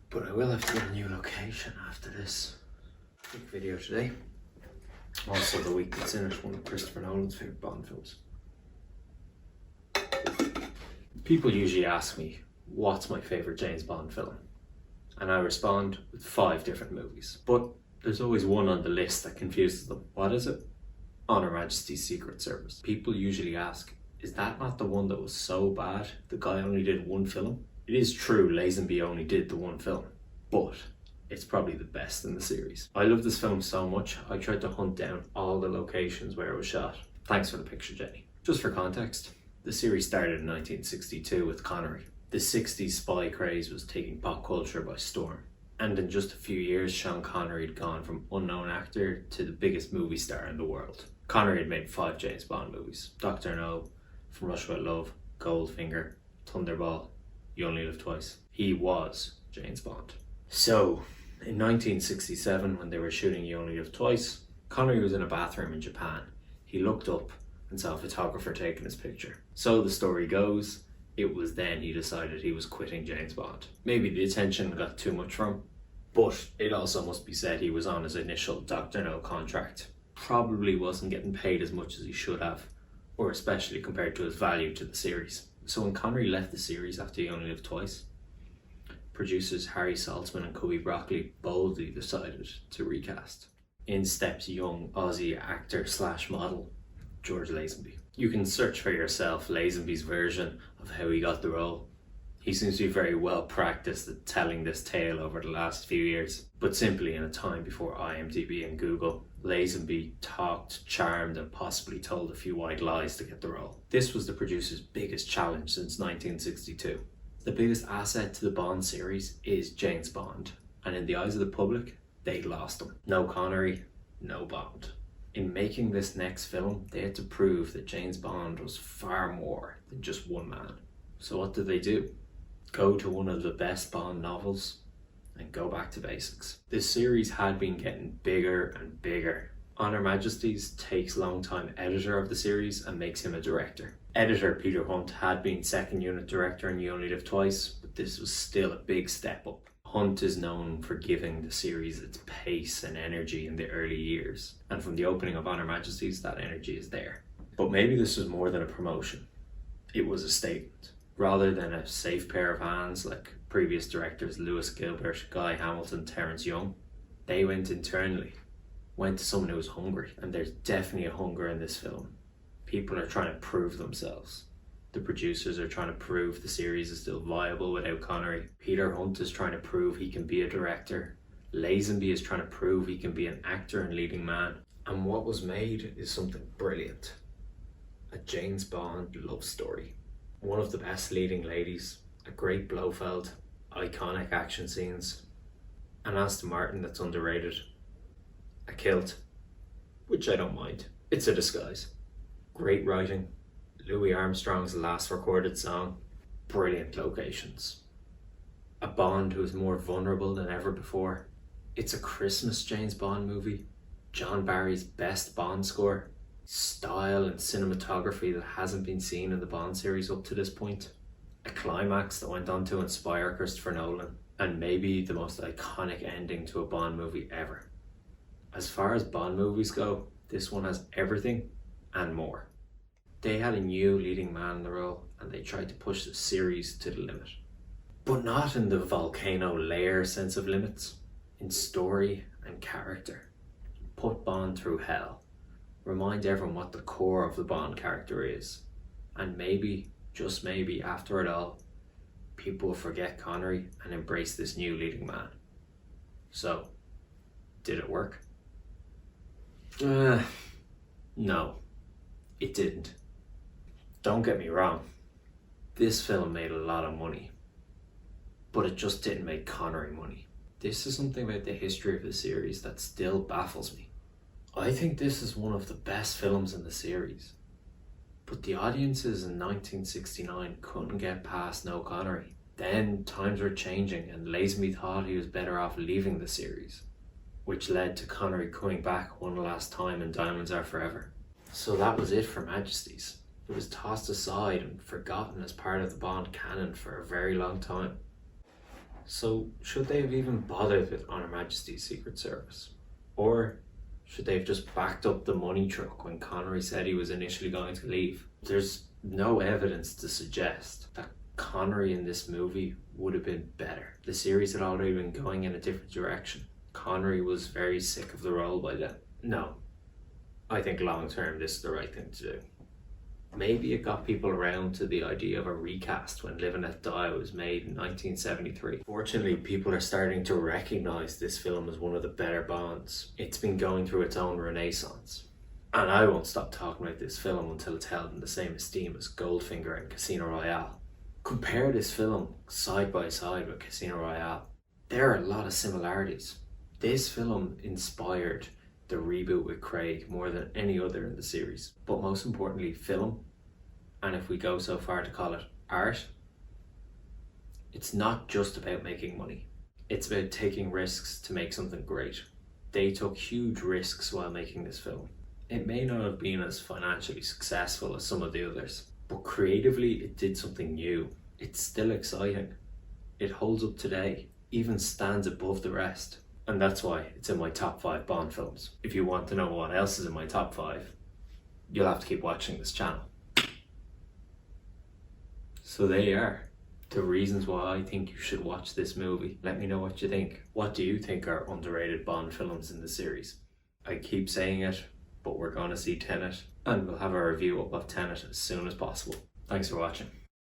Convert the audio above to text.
But I will have to get a new location after this big video today. Also the week that's in it, one of Christopher Nolan's favourite Bond films. People usually ask me, what's my favourite James Bond film? And I respond with 5 different movies. But there's always one on the list that confuses them. What is it? Her Majestys Secret Service. People usually ask, is that not the one that was so bad the guy only did 1 film? It is true Lazenby only did the 1 film, but it's probably the best in the series. I love this film so much, I tried to hunt down all the locations where it was shot. Thanks for the picture, Jenny. Just for context, the series started in 1962 with Connery. The 60s spy craze was taking pop culture by storm. And in just a few years, Sean Connery had gone from unknown actor to the biggest movie star in the world. Connery had made 5 James Bond movies. Dr. No, From Russia with Love, Goldfinger, Thunderball, You Only Live Twice. He was James Bond. So, in 1967, when they were shooting You Only Live Twice, Connery was in a bathroom in Japan. He looked up and saw a photographer taking his picture. So the story goes, it was then he decided he was quitting James Bond. Maybe the attention got too much from him, but it also must be said he was on his initial Dr. No contract. Probably wasn't getting paid as much as he should have, or especially compared to his value to the series. So when Connery left the series after You Only Live Twice, producers Harry Saltzman and Cubby Broccoli boldly decided to recast. In steps young Aussie actor / model George Lazenby. You can search for yourself Lazenby's version of how he got the role. He seems to be very well practiced at telling this tale over the last few years, but simply in a time before IMDb and Google, Lazenby talked, charmed, and possibly told a few white lies to get the role. This was the producer's biggest challenge since 1962. The biggest asset to the Bond series is James Bond, and in the eyes of the public, they lost him. No Connery, no Bond. In making this next film, they had to prove that James Bond was far more than just one man. So what did they do? Go to one of the best Bond novels and go back to basics. This series had been getting bigger and bigger. Her Majestys takes longtime editor of the series and makes him a director. Editor Peter Hunt had been second unit director in You Only Live Twice, but this was still a big step up. Hunt is known for giving the series its pace and energy in the early years, and from the opening of Her Majestys, that energy is there. But maybe this was more than a promotion. It was a statement. Rather than a safe pair of hands like previous directors Lewis Gilbert, Guy Hamilton, Terence Young, they went internally, went to someone who was hungry, and there's definitely a hunger in this film. People are trying to prove themselves. The producers are trying to prove the series is still viable without Connery. Peter Hunt is trying to prove he can be a director. Lazenby is trying to prove he can be an actor and leading man. And what was made is something brilliant. A James Bond love story. One of the best leading ladies, a great Blofeld, iconic action scenes, an Aston Martin that's underrated, a kilt, which I don't mind. It's a disguise. Great writing. Louis Armstrong's last recorded song, brilliant locations. A Bond who is more vulnerable than ever before. It's a Christmas James Bond movie. John Barry's best Bond score. Style and cinematography that hasn't been seen in the Bond series up to this point. A climax that went on to inspire Christopher Nolan. And maybe the most iconic ending to a Bond movie ever. As far as Bond movies go, this one has everything and more. They had a new leading man in the role and they tried to push the series to the limit. But not in the volcano layer sense of limits, in story and character. Put Bond through hell. Remind everyone what the core of the Bond character is. And maybe, just maybe, after it all, people will forget Connery and embrace this new leading man. So, did it work? No, it didn't. Don't get me wrong, this film made a lot of money, but it just didn't make Connery money. This is something about the history of the series that still baffles me. I think this is one of the best films in the series, but the audiences in 1969 couldn't get past No Connery. Then times were changing and Lazenby thought he was better off leaving the series, which led to Connery coming back one last time in Diamonds Are Forever. So that was it for Majestys. It was tossed aside and forgotten as part of the Bond canon for a very long time. So should they have even bothered with Her Majestys Secret Service? Or should they have just backed up the money truck when Connery said he was initially going to leave? There's no evidence to suggest that Connery in this movie would have been better. The series had already been going in a different direction. Connery was very sick of the role by then. No, I think long term this is the right thing to do. Maybe it got people around to the idea of a recast when Live and Let Die was made in 1973. Fortunately, people are starting to recognise this film as one of the better Bonds. It's been going through its own renaissance. And I won't stop talking about this film until it's held in the same esteem as Goldfinger and Casino Royale. Compare this film side by side with Casino Royale. There are a lot of similarities. This film inspired the reboot with Craig more than any other in the series. But most importantly, film, and if we go so far to call it art, it's not just about making money. It's about taking risks to make something great. They took huge risks while making this film. It may not have been as financially successful as some of the others, but creatively it did something new. It's still exciting. It holds up today, even stands above the rest. And that's why it's in my top 5 Bond films. If you want to know what else is in my top 5, you'll have to keep watching this channel. So there you are. The reasons why I think you should watch this movie. Let me know what you think. What do you think are underrated Bond films in the series? I keep saying it, but we're going to see Tenet, and we'll have a review up of Tenet as soon as possible. Thanks for watching.